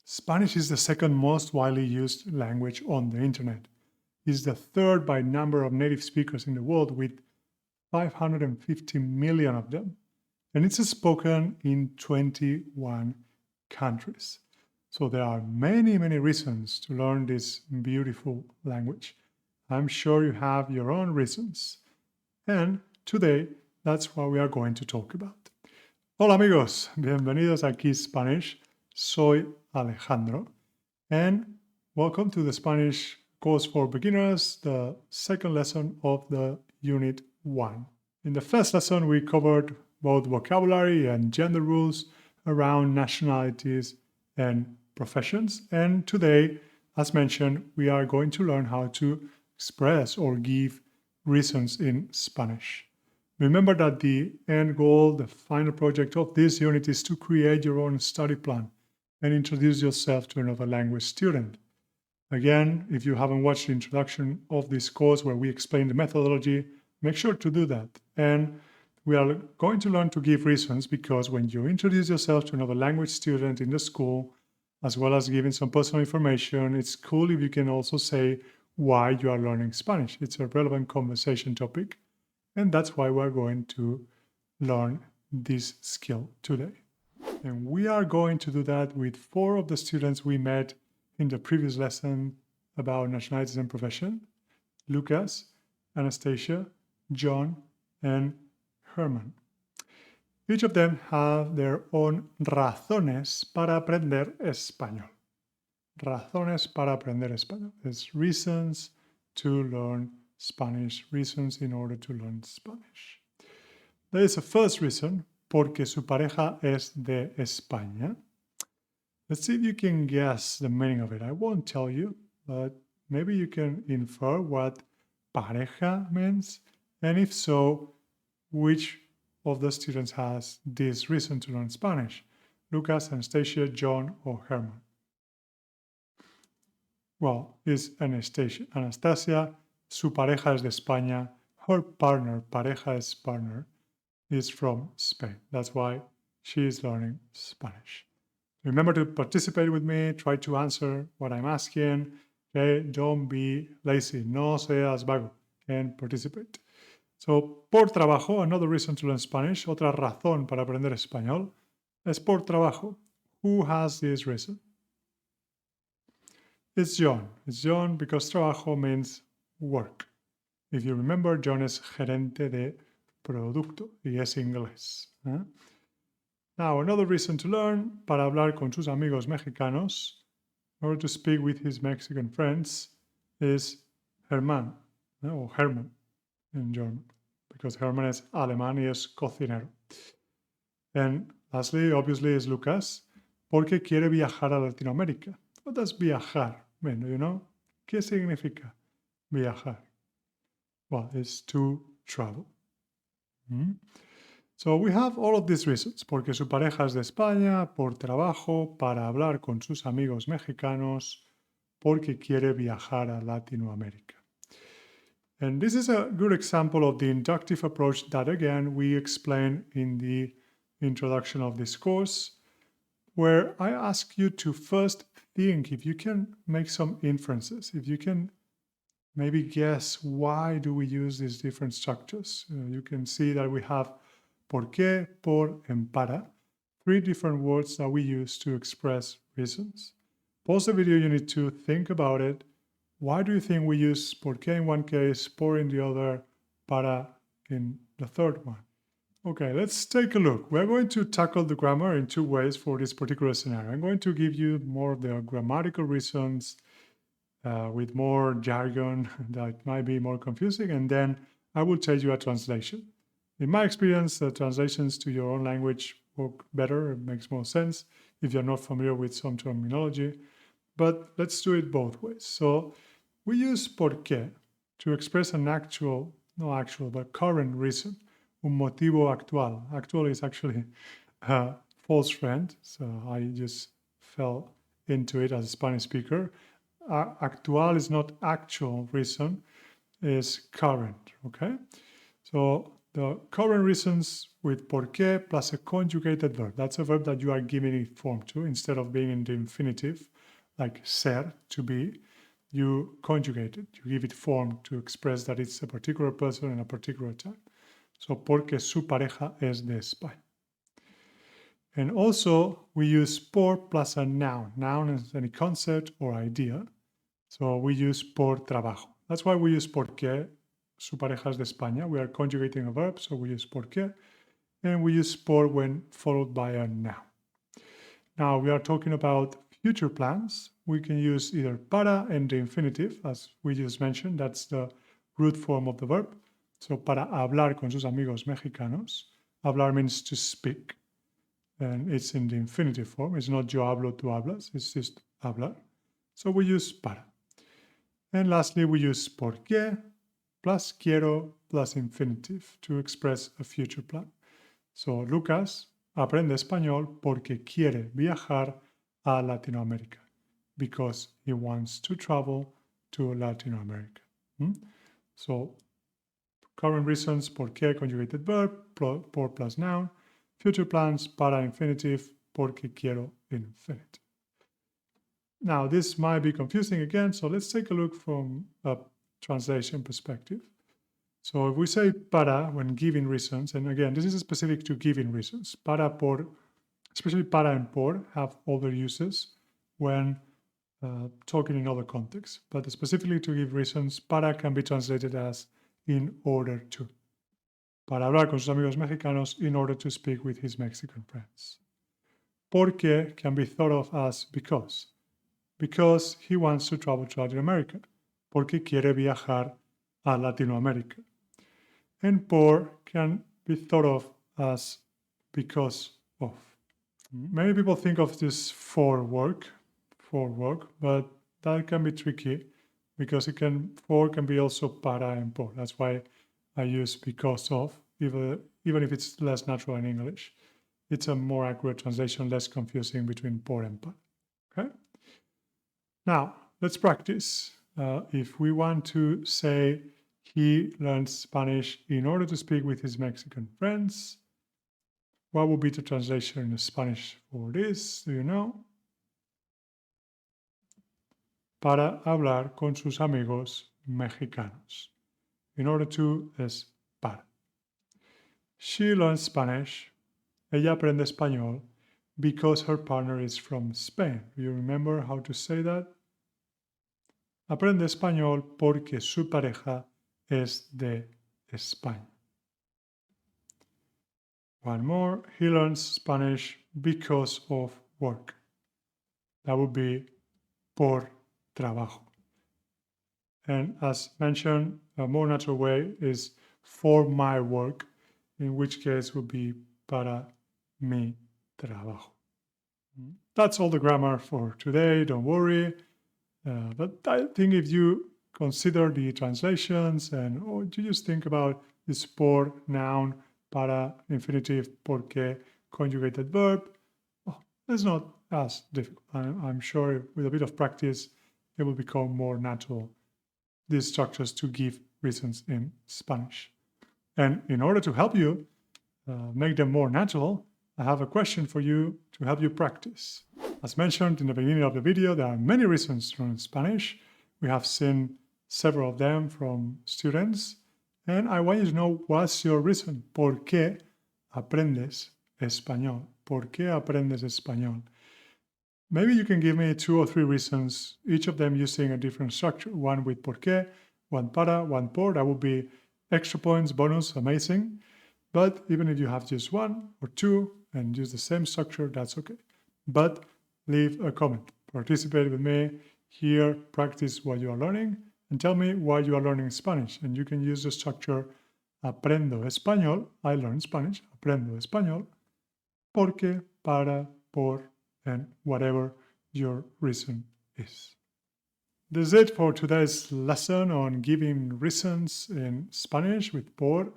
Spanish is the second most widely used language on the internet. It's the third by number of native speakers in the world, with 550 million of them. And it's spoken in 21 countries. So there are many, many reasons to learn this beautiful language. I'm sure you have your own reasons. And today, that's what we are going to talk about. Hola amigos, bienvenidos a KeySpanish. Soy Alejandro, and welcome to the Spanish course for beginners, the second lesson of the Unit 1. In the first lesson, we covered both vocabulary and gender rules around nationalities and professions. And today, as mentioned, we are going to learn how to express or give reasons in Spanish. Remember that the end goal, the final project of this unit is to create your own study plan and introduce yourself to another language student. Again, if you haven't watched the introduction of this course where we explain the methodology, make sure to do that. And we are going to learn to give reasons because when you introduce yourself to another language student in the school, as well as giving some personal information, it's cool if you can also say why you are learning Spanish. It's a relevant conversation topic. And that's why we're going to learn this skill today. And we are going to do that with 4 of the students we met in the previous lesson about nationalities and profession: Lucas, Anastasia, John, and Herman. Each of them have their own razones para aprender español. Razones para aprender español. There's reasons to learn Spanish, reasons in order to learn Spanish. There is a first reason, porque su pareja es de España. Let's see if you can guess the meaning of it. I won't tell you, but maybe you can infer what pareja means. And if so, which of the students has this reason to learn Spanish? Lucas, Anastasia, John, or Herman? Well, it's Anastasia. Anastasia, su pareja es de España. Her partner, pareja es partner, is from Spain. That's why she is learning Spanish. Remember to participate with me. Try to answer what I'm asking. Okay? Don't be lazy. No seas vago. And participate. So, por trabajo, another reason to learn Spanish, otra razón para aprender español, es por trabajo. Who has this reason? It's John. It's John because trabajo means work. If you remember, John es gerente de producto y es inglés. Now, another reason to learn, para hablar con sus amigos mexicanos, in order to speak with his Mexican friends, is Herman, or Herman in German, because Herman es alemán y es cocinero. And lastly, obviously, is Lucas, porque quiere viajar a Latinoamérica. What does viajar mean? Do you know? ¿Qué significa viajar? Well, it's to travel. So we have all of these reasons, porque su pareja es de España, por trabajo, para hablar con sus amigos mexicanos, porque quiere viajar a Latinoamérica. And this is a good example of the inductive approach that, again, we explain in the introduction of this course, where I ask you to first think if you can make some inferences, if you can maybe guess why do we use these different structures. You can see that we have porque, por, and para, 3 different words that we use to express reasons. Pause the video, you need to think about it. Why do you think we use porque in one case, por in the other, para in the third one? Okay, let's take a look. We're going to tackle the grammar in 2 ways for this particular scenario. I'm going to give you more of the grammatical reasons with more jargon that might be more confusing, and then I will tell you a translation. In my experience, the translations to your own language work better. It makes more sense if you're not familiar with some terminology. But let's do it both ways. So we use porque to express an but current reason, un motivo actual. Actual is actually a false friend, so I just fell into it as a Spanish speaker. Actual is not actual reason, is current, okay? So the current reasons with porque plus a conjugated verb. That's a verb that you are giving it form to. Instead of being in the infinitive, like ser, to be, you conjugate it. You give it form to express that it's a particular person in a particular time. So, porque su pareja es de España. And also, we use por plus a noun. Noun is any concept or idea. So we use por trabajo. That's why we use porque su pareja es de España. We are conjugating a verb, so we use porque. And we use por when followed by a noun. Now we are talking about future plans. We can use either para and the infinitive, as we just mentioned. That's the root form of the verb. So para hablar con sus amigos mexicanos. Hablar means to speak. And it's in the infinitive form. It's not yo hablo, tú hablas. It's just hablar. So we use para. And lastly, we use porque plus quiero plus infinitive to express a future plan. So Lucas aprende español porque quiere viajar a Latinoamérica, because he wants to travel to Latin America. So current reasons, porque conjugated verb, por plus noun, future plans, para infinitive, porque quiero infinitive. Now, this might be confusing again, so let's take a look from a translation perspective. So if we say para when giving reasons, and again, this is specific to giving reasons. Para, por, especially para and por have other uses when talking in other contexts. But specifically to give reasons, para can be translated as in order to. Para hablar con sus amigos mexicanos, in order to speak with his Mexican friends. Porque can be thought of as because he wants to travel to Latin America. Porque quiere viajar a Latinoamérica. And por can be thought of as because of. Many people think of this for work, but that can be tricky because for can be also para and por. That's why I use because of, even if it's less natural in English. It's a more accurate translation, less confusing between por and para. Okay? Now, let's practice. If we want to say he learned Spanish in order to speak with his Mexican friends, what would be the translation in Spanish for this? Do you know? Para hablar con sus amigos mexicanos. In order to es para. She learns Spanish. Ella aprende español because her partner is from Spain. Do you remember how to say that? Aprende español porque su pareja es de España. One more. He learns Spanish because of work. That would be por trabajo. And as mentioned, a more natural way is for my work, in which case would be para mi trabajo. That's all the grammar for today, don't worry. But I think if you consider the translations and you just think about this por, noun, para, infinitive, porque, conjugated verb, it's not as difficult. I'm sure with a bit of practice, it will become more natural, these structures to give reasons in Spanish. And in order to help you make them more natural, I have a question for you to help you practice. As mentioned in the beginning of the video, there are many reasons to learn Spanish. We have seen several of them from students. And I want you to know what's your reason. ¿Por qué aprendes español? ¿Por qué aprendes español? Maybe you can give me 2 or 3 reasons, each of them using a different structure. One with por qué, one para, one por. That would be extra points, bonus, amazing. But even if you have just 1 or 2 and use the same structure, that's okay. But leave a comment. Participate with me here, practice what you are learning, and tell me why you are learning Spanish. And you can use the structure aprendo español, I learn Spanish, aprendo español, porque, para, por, and whatever your reason is. This is it for today's lesson on giving reasons in Spanish with por,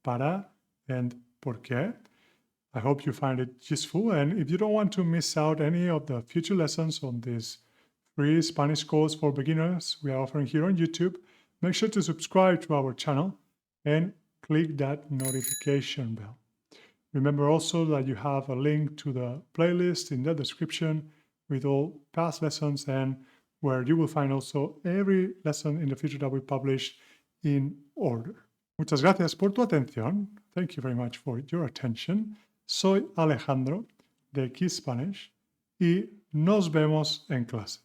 para, and porque. I hope you find it useful, and if you don't want to miss out any of the future lessons on this free Spanish course for beginners we are offering here on YouTube, make sure to subscribe to our channel and click that notification bell. Remember also that you have a link to the playlist in the description with all past lessons and where you will find also every lesson in the future that we publish in order. Muchas gracias por tu atención. Thank you very much for your attention. Soy Alejandro de KeySpanish y nos vemos en clase.